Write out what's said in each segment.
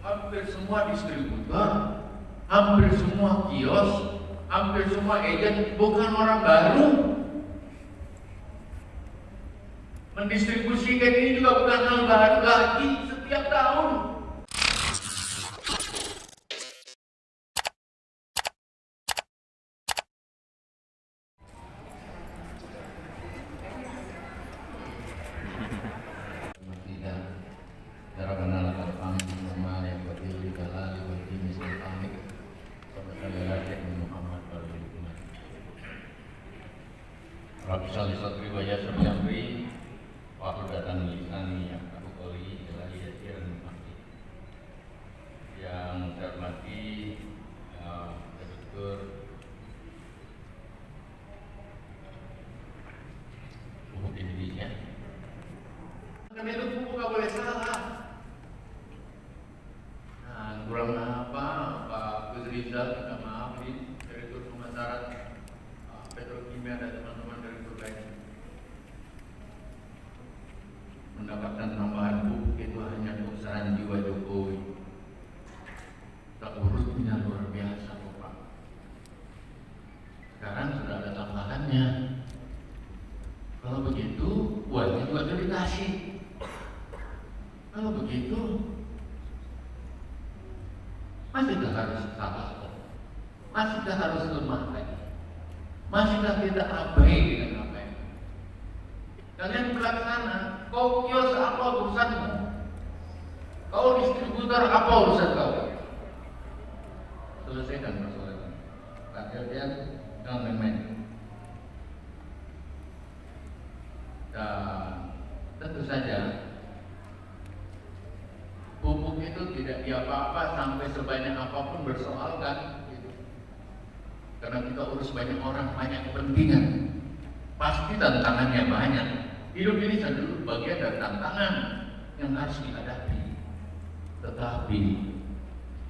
hampir semua distributor, hampir semua kios, hampir semua agen bukan orang baru. Mendistribusikan ini juga bukan hal baru lagi setiap tahun. Yang saya hormati Direktur Pupuk Indonesia. Karena itu pupuk nggak boleh salah. Nah, kurang apa Pak Gus Rizal, minta maaf nih Direktur Pemasaran Petrokimia dan teman-teman Direktur lain mendapatkan tambahan pupuk itu hanya untuk saran jiwa Jokowi. Tak urutnya luar biasa kok Pak. Sekarang sudah ada tambahannya. Kalau begitu, uangnya juga sudah dikasih. Kalau begitu, masihkah harus salah? Masihkah harus lemah lagi? Masihkah kita abai dengan apa ini? Kalian pelaksana, kau kios apa urusanmu? Kau distributor apa urusan kau? Selesaikan persoalan. Pak Dirjen, jangan main-main. Dan tentu saja pupuk itu tidak diapa-apa sampai sebanyak apapun bersoalkan. Karena kita urus banyak orang, banyak kepentingan. Pasti tantangannya banyak. Hidup ini selalu bagian dari tantangan yang harus dihadapi. Tetapi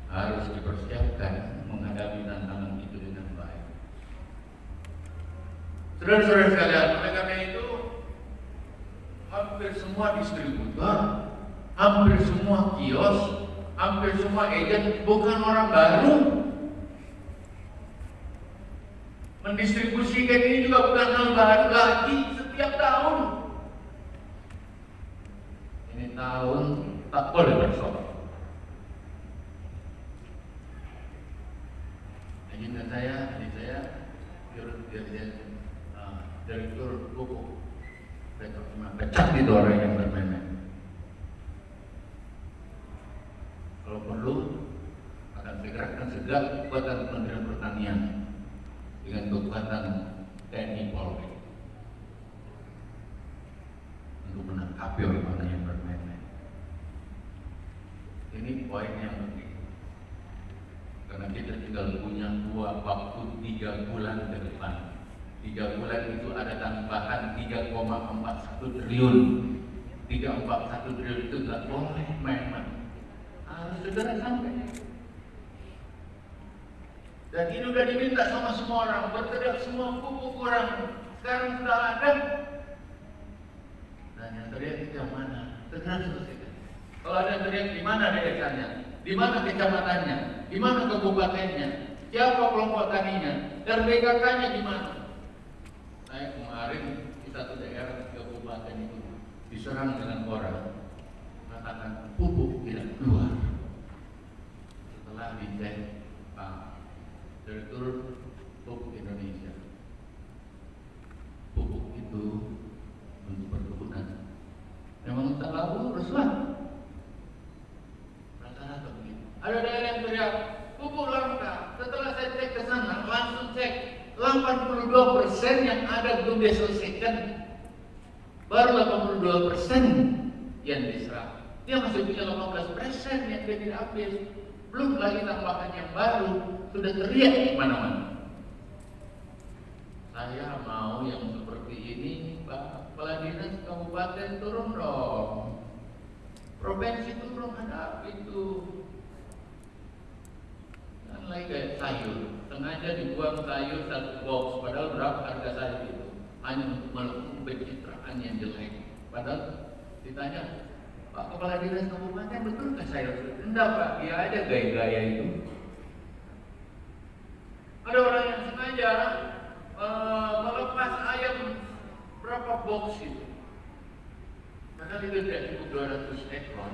harus dipersiapkan menghadapi tantangan itu dengan baik. Saudara-saudara sekalian, oleh karena itu hampir semua distributor, hampir semua kios, hampir semua agen bukan orang baru. Mendistribusikan ini juga bukan hal baru lagi setiap tahun. Ini tahun tak boleh bersoal. Ajudan saya, adik saya, Direktur Pupuk Petrokimia, pecat itu orang yang bermain-main. Kalau perlu akan segerakan segala kekuatan Kementerian Pertanian dengan kekuatan TNI Polri untuk menangkapi orang yang bermain-main. Ini poin yang penting. Karena kita tinggal punya waktu 3 bulan ke depan. 3 bulan itu ada tambahan 3,41 triliun. 341 triliun itu tidak boleh main-main. Harus segera sampai. Dan ini sudah diminta sama semua orang, berteriak semua pupuk kurang. Sekarang sudah ada. Dan yang teriak itu yang mana? Segera selesaikan. Kalau ada yang teriak, di mana desanya? Di mana kecamatannya? Di mana kabupatennya? Siapa kelompok taninya? RBKK-nya di mana? Saya kemarin di satu daerah kabupaten itu diserang dengan orang mengatakan pupuk tidak keluar. Setelah dicek Pak Direktur Pupuk Indonesia, pupuk itu untuk perkebunan memang tak lalu uruslah. Rata-rata begitu. Ada daerah yang teriak pupuk langka. Setelah saya cek ke sana, langsung cek 82% yang ada belum diselesaikan, baru 82% yang diserap. Dia masih punya 15% yang dia tidak habis. Belum lagi tambahan yang baru sudah teriak di mana-mana. Saya mau yang seperti ini, Pak Kepala Dinas Kabupaten turun dong, provinsi turun, ada itu. Kan lagi kayak sayur, sengaja dibuang sayur satu box, padahal berapa harga sayur itu? Hanya untuk melakukan pencitraan yang jelek. Padahal ditanya, Pak Kepala Dinas Kabupaten, betulkah sayur? Enggak Pak, dia aja gaya-gaya itu. Ada orang yang sengaja melepas ayam berapa box itu. Padahal itu tidak cukup 200 ekor,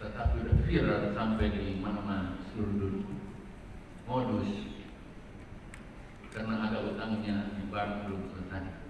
tetapi udah viral sampai di mana-mana seluruh dunia. Modus karena ada utangnya di bank belum selesai.